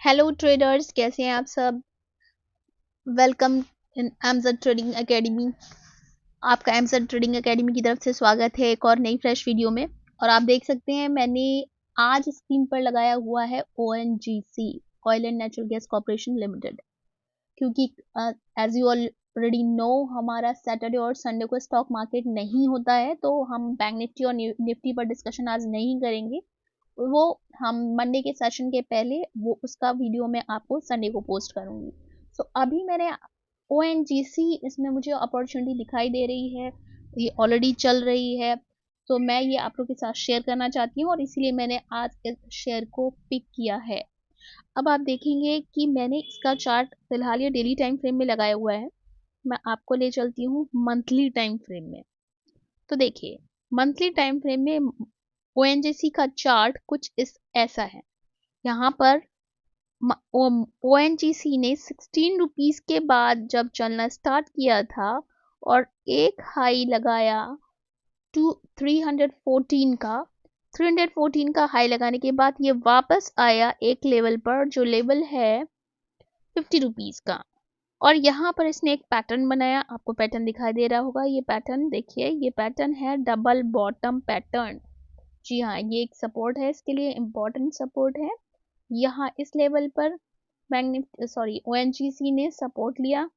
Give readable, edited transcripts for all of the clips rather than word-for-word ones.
Hello traders, कैसे हैं आप सब। Welcome in Mz trading academy. आपका एमजेड ट्रेडिंग एकेडमी की तरफ से स्वागत है एक और नई फ्रेश वीडियो में। और आप देख सकते हैं मैंने आज स्क्रीन पर लगाया हुआ है ONGC, oil and natural gas corporation limited. क्योंकि एज यू ऑलरेडी नो हमारा सैटरडे और संडे को स्टॉक मार्केट नहीं होता है, तो हम बैंक निफ्टी और निफ्टी पर डिस्कशन आज नहीं करेंगे। वो हम मंडे के सेशन के पहले वो उसका वीडियो मैं आपको संडे को पोस्ट करूंगी। सो अभी मैंने ONGC, इसमें मुझे अपॉर्चुनिटी दिखाई दे रही है, ये ऑलरेडी चल रही है, तो मैं ये आप लोग के साथ शेयर करना चाहती हूँ और इसीलिए मैंने आज इस शेयर को पिक किया है। अब आप देखेंगे कि मैंने इसका चार्ट फिलहाल ये डेली टाइम फ्रेम में लगाया हुआ है। मैं आपको ले चलती हूँ मंथली टाइम फ्रेम में। तो देखिए, मंथली टाइम फ्रेम में ONGC का चार्ट कुछ इस ऐसा है। यहाँ पर ONGC ने 16 रुपीज के बाद जब चलना स्टार्ट किया था और एक हाई लगाया 314 का हाई लगाने के बाद ये वापस आया एक लेवल पर, जो लेवल है 50 रुपीज का। और यहाँ पर इसने एक पैटर्न बनाया, आपको पैटर्न दिखाई दे रहा होगा। ये पैटर्न देखिए, ये पैटर्न है डबल बॉटम पैटर्न। जी हाँ, ये एक सपोर्ट है, इसके लिए इम्पोर्टेंट सपोर्ट है। यहाँ इस लेवल पर ONGC ने सपोर्ट लिया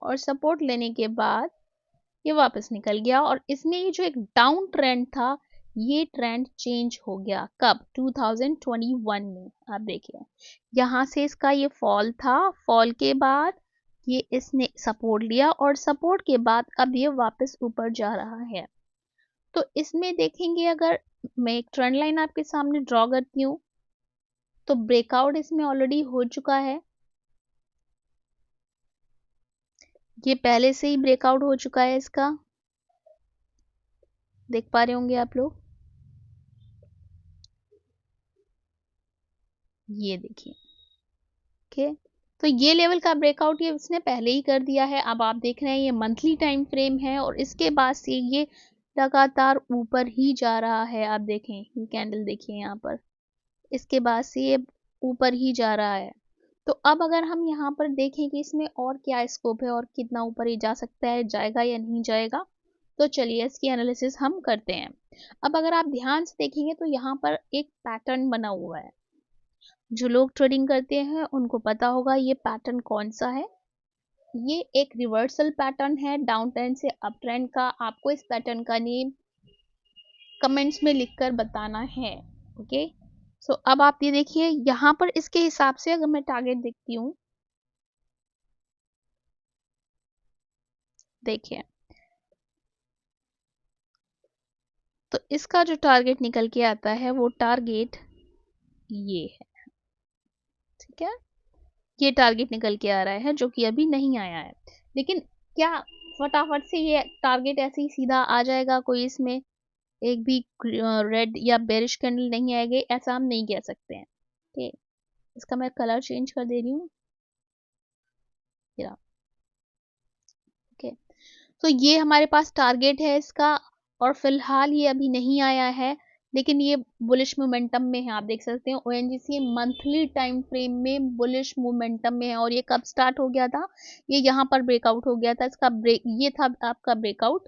और सपोर्ट लेने के बाद ये वापस निकल गया और इसमें ये जो एक डाउन ट्रेंड था, ये ट्रेंड चेंज हो गया कब? 2021 में। आप देखिए, यहाँ से इसका ये फॉल था, फॉल के बाद ये इसने सपोर्ट लिया और सपोर्ट के बाद अब ये वापस ऊपर जा रहा है। तो इसमें देखेंगे, अगर मैं एक ट्रेंड लाइन आपके सामने ड्रॉ करती हूँ, तो ब्रेकआउट इसमें ऑलरेडी हो चुका है। ये पहले से ही ब्रेकआउट हो चुका है इसका, देख पा रहे होंगे आप लोग। ये देखिए, ओके। तो ये लेवल का ब्रेकआउट ये इसने पहले ही कर दिया है। अब आप देख रहे हैं ये मंथली टाइम फ्रेम है और इसके बाद से ये लगातार ऊपर ही जा रहा है। आप देखें, ये कैंडल देखिए यहाँ पर, इसके बाद से ये ऊपर ही जा रहा है। तो अब अगर हम यहाँ पर देखें कि इसमें और क्या स्कोप है और कितना ऊपर ही जा सकता है, जाएगा या नहीं जाएगा, तो चलिए इसकी एनालिसिस हम करते हैं। अब अगर आप ध्यान से देखेंगे तो यहाँ पर एक पैटर्न बना हुआ है। जो लोग ट्रेडिंग करते हैं उनको पता होगा ये पैटर्न कौन सा है। ये एक रिवर्सल पैटर्न है डाउन ट्रेंड से अप ट्रेंड का। आपको इस पैटर्न का नेम कमेंट्स में लिखकर बताना है, ओके। सो अब आप ये देखिए, यहाँ पर इसके हिसाब से अगर मैं टारगेट देखती हूँ, देखिए, तो इसका जो टारगेट निकल के आता है वो टारगेट ये है, ठीक है। ये टारगेट निकल के आ रहा है जो कि अभी नहीं आया है। लेकिन क्या फटाफट से ये टारगेट ऐसे ही सीधा आ जाएगा? कोई इसमें एक भी रेड या बेरिश कैंडल नहीं आएगी, ऐसा हम नहीं कह सकते हैं। ओके, इसका मैं कलर चेंज कर दे रही हूँ। ओके, तो ये हमारे पास टारगेट है इसका और फिलहाल ये अभी नहीं आया है, लेकिन ये बुलिश मोमेंटम में है। आप देख सकते हैं ONGC मंथली टाइम फ्रेम में बुलिश मोमेंटम में है। और ये कब स्टार्ट हो गया था? ये यहाँ पर ब्रेकआउट हो गया था, इसका ब्रेक ये था आपका ब्रेकआउट।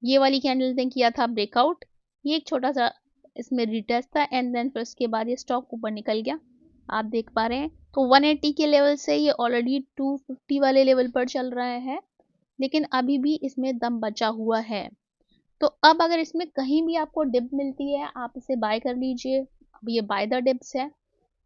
ये वाली कैंडल ने किया था ब्रेकआउट, ये एक छोटा सा इसमें रिटेस्ट था एंड देन फिर उसके बाद ये स्टॉक ऊपर निकल गया। आप देख पा रहे हैं, तो 180 के लेवल से ये ऑलरेडी 250 वाले लेवल पर चल रहा है, लेकिन अभी भी इसमें दम बचा हुआ है। तो अब अगर इसमें कहीं भी आपको डिप मिलती है, आप इसे बाय कर लीजिए। अब ये बाय द डिप्स है,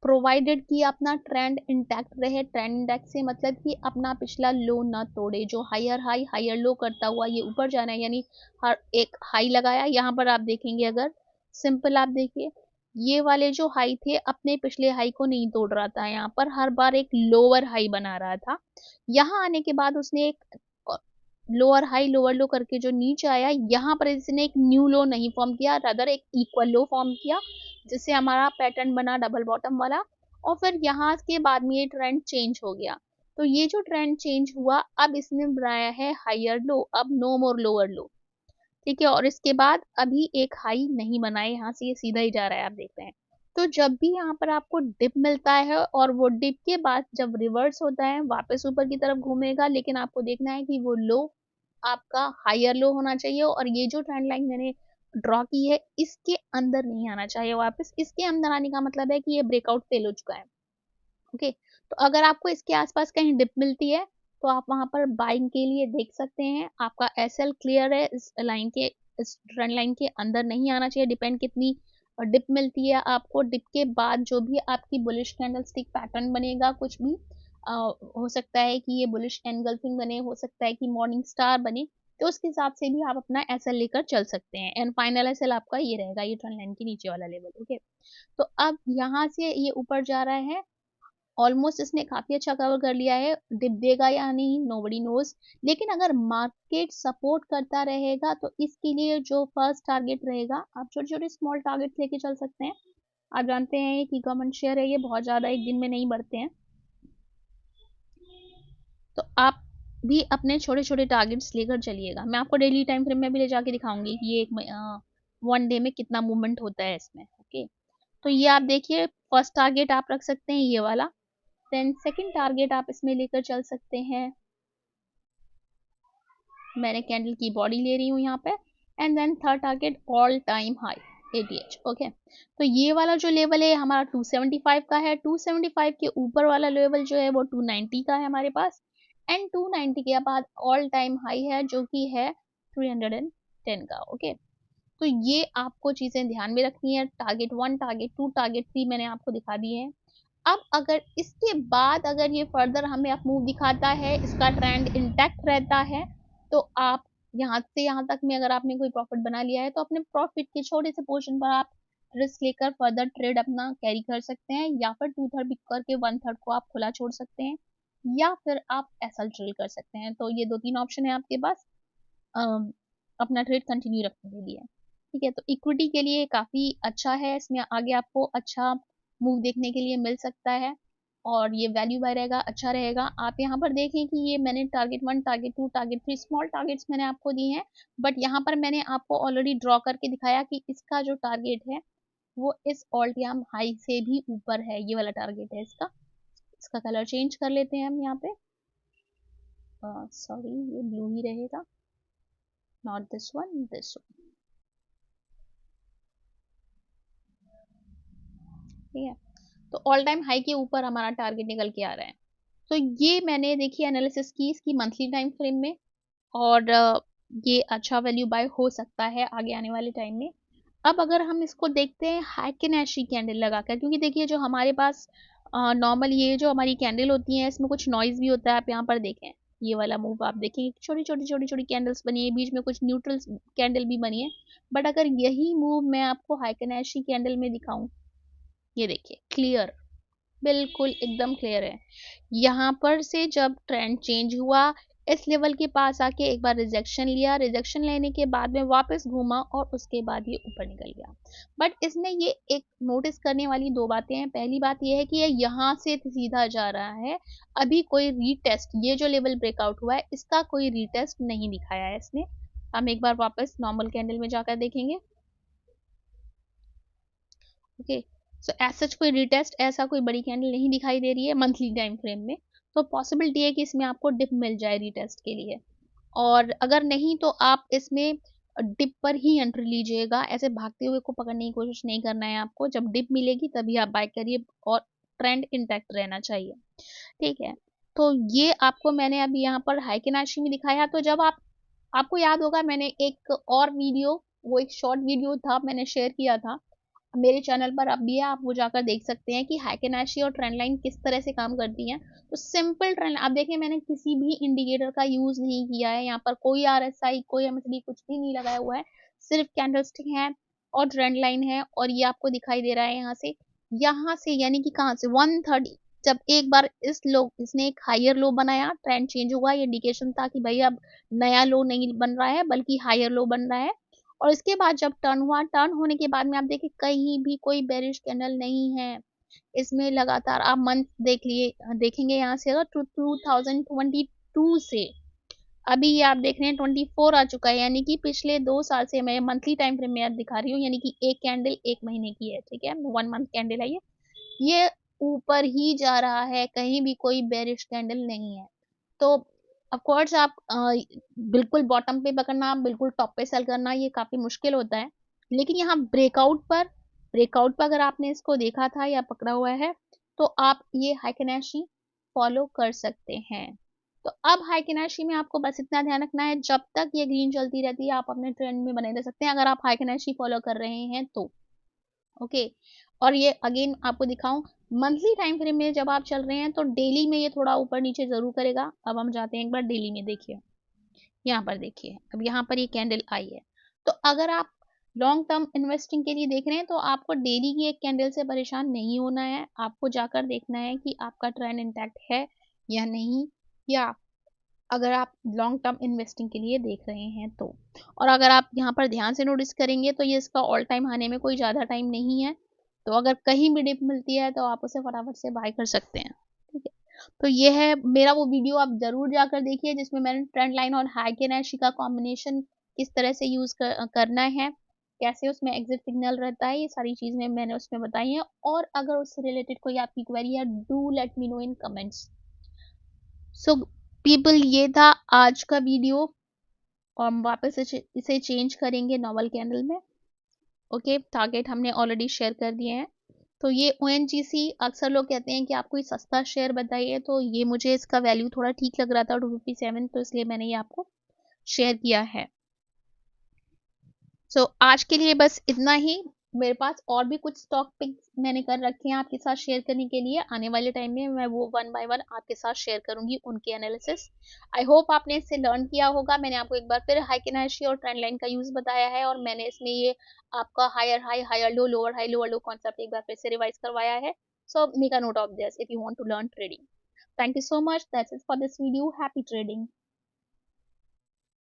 प्रोवाइडेड कि अपना ट्रेंड इंटैक्ट रहे। ट्रेंड इंडेक्स से मतलब कि अपना पिछला लो ना तोड़े, जो हायर हाई हायर लो करता हुआ ये ऊपर जाना है। यानी हर एक हाई लगाया, यहाँ पर आप देखेंगे, अगर सिंपल आप देखिए, ये वाले जो हाई थे अपने पिछले हाई को नहीं तोड़ रहा था, यहाँ पर हर बार एक लोअर हाई बना रहा था। यहाँ आने के बाद उसने एक लोअर हाई लोअर लो करके जो नीचे आया, यहाँ पर इसने एक न्यू लो नहीं फॉर्म किया, रदर एक इक्वल लो फॉर्म किया, जिससे हमारा पैटर्न बना डबल बॉटम वाला। और फिर यहाँ के बाद में ये ट्रेंड चेंज हो गया। तो ये जो ट्रेंड चेंज हुआ, अब इसने बनाया है हायर लो, अब नो मोर लोअर लो, ठीक है। और इसके बाद अभी एक हाई नहीं बनाए, यहाँ से ये सीधा ही जा रहा है, आप देख रहे हैं। तो जब भी यहाँ पर आपको डिप मिलता है और वो डिप के बाद जब रिवर्स होता है वापस ऊपर की तरफ घूमेगा, लेकिन आपको देखना है कि वो लो आपका हायर लो होना चाहिए और ये जो ट्रेंड लाइन मैंने ड्रॉ की है इसके अंदर नहीं आना चाहिए वापस। इसके अंदर आने का मतलब है कि ये ब्रेकआउट फेल हो चुका है। ओके, तो अगर आपको इसके आसपास कहीं डिप मिलती है तो आप वहां पर बाइंग के लिए देख सकते हैं। आपका एसएल क्लियर है, इस लाइन के इस ट्रेंड लाइन के अंदर नहीं आना चाहिए। डिपेंड कितनी डिप मिलती है आपको, डिप के बाद जो भी आपकी बुलिश कैंडलस्टिक पैटर्न बनेगा, कुछ भी हो सकता है कि ये बुलिश एनगल्फिंग बने, हो सकता है कि मॉर्निंग स्टार बने, तो उसके हिसाब से भी आप अपना एसएल लेकर चल सकते हैं। एंड फाइनल एसएल आपका ये रहेगा, ये ट्रेंड लाइन के नीचे वाला लेवल। ओके, तो अब यहाँ से ये ऊपर जा रहा है, ऑलमोस्ट इसने काफी अच्छा कवर कर लिया है। डिप देगा या नहीं नोबडी नोज, लेकिन अगर मार्केट सपोर्ट करता रहेगा तो इसके लिए जो फर्स्ट टारगेट रहेगा, आप छोटे छोटे स्मॉल टारगेट लेके चल सकते हैं। आप जानते हैं कि गवर्नमेंट शेयर है, ये बहुत ज्यादा एक दिन में नहीं बढ़ते हैं, तो आप भी अपने छोटे छोटे टारगेट्स लेकर चलिएगा। मैं आपको डेली टाइम फ्रेम में भी ले जाके दिखाऊंगी कि ये एक वन डे में कितना मूवमेंट होता है इसमें। ओके, तो ये आप देखिए, फर्स्ट टारगेट आप रख सकते हैं ये वाला। देन सेकंड टारगेट आप इसमें लेकर चल सकते हैं, मैंने कैंडल की बॉडी ले रही हूँ यहाँ पे। And then third target all time high ATH। Okay, तो ये वाला जो लेवल है हमारा 275 का है। 275 के ऊपर वाला लेवल जो है वो 290 का है हमारे पास। एंड 290 के बाद ऑल टाइम हाई है जो कि है 310 का। ओके, तो ये आपको चीजें ध्यान में रखनी है। टारगेट 1, टारगेट 2, टारगेट 3 मैंने आपको दिखा दिए हैं। अब अगर इसके बाद अगर ये फर्दर हमें अप मूव दिखाता है, इसका ट्रेंड इंटैक्ट रहता है, तो आप यहाँ से यहाँ तक में अगर आपने कोई प्रॉफिट बना लिया है तो अपने प्रॉफिट के छोटे से पोर्शन पर आप रिस्क लेकर फर्दर ट्रेड अपना कैरी कर सकते हैं, या फिर 2/3 बिक करके 1/3 को आप खुला छोड़ सकते हैं, या फिर आप एसएल ट्रेड कर सकते हैं। तो ये 2-3 ऑप्शन है आपके पास अपना ट्रेड कंटिन्यू रखने के लिए। ठीक है, तो इक्विटी के लिए काफ़ी अच्छा है, इसमें आगे आपको अच्छा मूव देखने के लिए मिल सकता है और ये वैल्यू बाय रहेगा, अच्छा रहेगा। आप यहाँ पर देखें कि ये मैंने target 1, target 2, target 3 small targets मैंने आपको दिए हैं, बट यहाँ पर मैंने आपको ऑलरेडी ड्रॉ करके दिखाया कि इसका जो टारगेट है वो इस ऑल टाइम हाई से भी ऊपर है। ये वाला टारगेट है इसका। इसका कलर चेंज कर लेते हैं हम यहाँ पे, सॉरी ये ब्लू ही रहेगा, not this one, this one. ठीक है, तो ऑल टाइम हाई के ऊपर हमारा टारगेट निकल के आ रहा है। तो ये मैंने देखी एनालिसिस की इसकी मंथली टाइम फ्रेम में, और ये अच्छा वैल्यू बाय हो सकता है आगे आने वाले टाइम में। अब अगर हम इसको देखते हैं हाइकेनेशी कैंडल लगाकर, क्योंकि देखिए जो हमारे पास नॉर्मल ये जो हमारी कैंडल होती है इसमें कुछ नॉइज भी होता है। आप यहाँ पर देखें, ये वाला मूव आप देखेंगे छोटी छोटी छोटी छोटी कैंडल्स बनी है, बीच में कुछ न्यूट्रल कैंडल भी बनी है। बट अगर यही मूव मैं आपको हाइकेनेशी कैंडल में दिखाऊं, ये देखिए क्लियर, बिल्कुल एकदम क्लियर है। यहाँ पर से जब ट्रेंड चेंज हुआ, इस लेवल के पास आके एक बार रिजेक्शन लिया, रिजेक्शन लेने के बाद में वापस घूमा और उसके बाद ये ऊपर निकल गया। बट इसमें ये एक नोटिस करने वाली दो बातें हैं। पहली बात ये है कि ये यहाँ से सीधा जा रहा है, अभी कोई रीटेस्ट, ये जो लेवल ब्रेकआउट हुआ है इसका कोई रीटेस्ट नहीं दिखाया है इसने। हम एक बार वापस नॉर्मल कैंडल में जाकर देखेंगे। ओके, सो एज सच कोई रिटेस्ट, ऐसा कोई बड़ी कैंडल नहीं दिखाई दे रही है मंथली टाइम फ्रेम में। तो पॉसिबिलिटी है कि इसमें आपको डिप मिल जाए रिटेस्ट के लिए, और अगर नहीं तो आप इसमें डिप पर ही एंट्री लीजिएगा। ऐसे भागते हुए को पकड़ने की कोशिश नहीं करना है आपको, जब डिप मिलेगी तभी आप बाय करिए और ट्रेंड इंटैक्ट रहना चाहिए। ठीक है, तो ये आपको मैंने अभी यहाँ पर हाइकेनाशी में दिखाया। तो जब आपको याद होगा मैंने एक और वीडियो, वो एक शॉर्ट वीडियो था, मैंने शेयर किया था मेरे चैनल पर, अब भी है, आप वो जाकर देख सकते हैं कि हाइकेनाशी और ट्रेंड लाइन किस तरह से काम करती हैं। तो सिंपल ट्रेंड आप देखिए, मैंने किसी भी इंडिकेटर का यूज नहीं किया है, यहाँ पर कोई RSI कोई MACD कुछ भी नहीं लगाया हुआ है, सिर्फ कैंडलस्टिक है और ट्रेंड लाइन है, और ये आपको दिखाई दे रहा है यहाँ से यानी कि कहाँ से 130, जब एक बार इसने एक हायर लो बनाया, ट्रेंड चेंज हुआ, ये इंडिकेशन था कि भाई अब नया लो नहीं बन रहा है बल्कि हायर लो बन रहा है। और इसके बाद जब टर्न हुआ, टर्न होने के बाद में आप देखिए कहीं भी कोई बेरिश कैंडल नहीं है इसमें। लगातार आप मंथ देखेंगे यहाँ से, अगर 2022 से अभी ये आप देख रहे हैं 24 आ चुका है, यानी कि पिछले 2 साल से मैं मंथली टाइम फ्रेम में दिखा रही हूँ, यानी कि एक कैंडल 1 महीने की है, ठीक है, 1 मंथ कैंडल है ये ऊपर ही जा रहा है, कहीं भी कोई बेरिश कैंडल नहीं है। तो ऑफ कोर्स आप बिल्कुल बॉटम पे पकड़ना, बिल्कुल टॉप पे सेल करना, ये काफी मुश्किल होता है, लेकिन यहाँ ब्रेकआउट पर अगर आपने इसको देखा था या पकड़ा हुआ है, तो आप ये हाइकेनेशी फॉलो कर सकते हैं। तो अब हाइकेनेशी में आपको बस इतना ध्यान रखना है, जब तक ये ग्रीन चलती रहती है आप अपने ट्रेंड में बने रह सकते हैं, अगर आप हाइकेनेशी फॉलो कर रहे हैं तो। ओके, और ये अगेन आपको दिखाऊं, मंथली टाइम फ्रेम में जब आप चल रहे हैं तो डेली में ये थोड़ा ऊपर नीचे जरूर करेगा। अब हम जाते हैं एक बार डेली में, देखिए यहाँ पर, देखिए अब यहाँ पर ये कैंडल आई है। तो अगर आप लॉन्ग टर्म इन्वेस्टिंग के लिए देख रहे हैं तो आपको डेली की एक कैंडल से परेशान नहीं होना है, आपको जाकर देखना है कि आपका ट्रेंड इंटैक्ट है या नहीं, या अगर आप लॉन्ग टर्म इन्वेस्टिंग के लिए देख रहे हैं तो। और अगर आप यहाँ पर ध्यान से नोटिस करेंगे तो ये इसका ऑल टाइम आने में कोई ज़्यादा टाइम नहीं है, तो अगर कहीं भी डिप मिलती है तो आप उसे फटाफट से बाय कर सकते हैं, ठीक है। तो ये है मेरा वो वीडियो, आप जरूर जाकर देखिए जिसमें मैंने ट्रेंड लाइन और हाइकेनेशी का कॉम्बिनेशन किस तरह से यूज करना है, कैसे उसमें एग्जिट सिग्नल रहता है, ये सारी चीजें मैंने उसमें बताई हैं। और अगर उससे रिलेटेड कोई आपकी क्वेरी है, do let me know in comments. So people, ये था आज का वीडियो, और हम वापस इसे चेंज करेंगे नॉवल कैंडल में। ओके, टारगेट हमने ऑलरेडी शेयर कर दिए हैं। तो ये ONGC, अक्सर लोग कहते हैं कि आप कोई सस्ता शेयर बताइए, तो ये मुझे इसका वैल्यू थोड़ा ठीक लग रहा था 257, तो इसलिए मैंने ये आपको शेयर किया है। सो आज के लिए बस इतना ही। मेरे पास और भी कुछ स्टॉक पिक्स मैंने कर रखे हैं आपके साथ शेयर करने के लिए, आने वाले टाइम में मैं वो 1 बाय 1 आपके साथ शेयर करूंगी उनके एनालिसिस। आई होप आपने इससे लर्न किया होगा। मैंने आपको एक बार फिर हाइकेनेशी और ट्रेंड लाइन का यूज बताया है, और मैंने इसमें ये आपका higher high higher low lower low concept एक बार फिर से रिवाइज करवाया है। So make a note of this if you want to learn trading. Thank you so much, that's it for this video. Happy trading.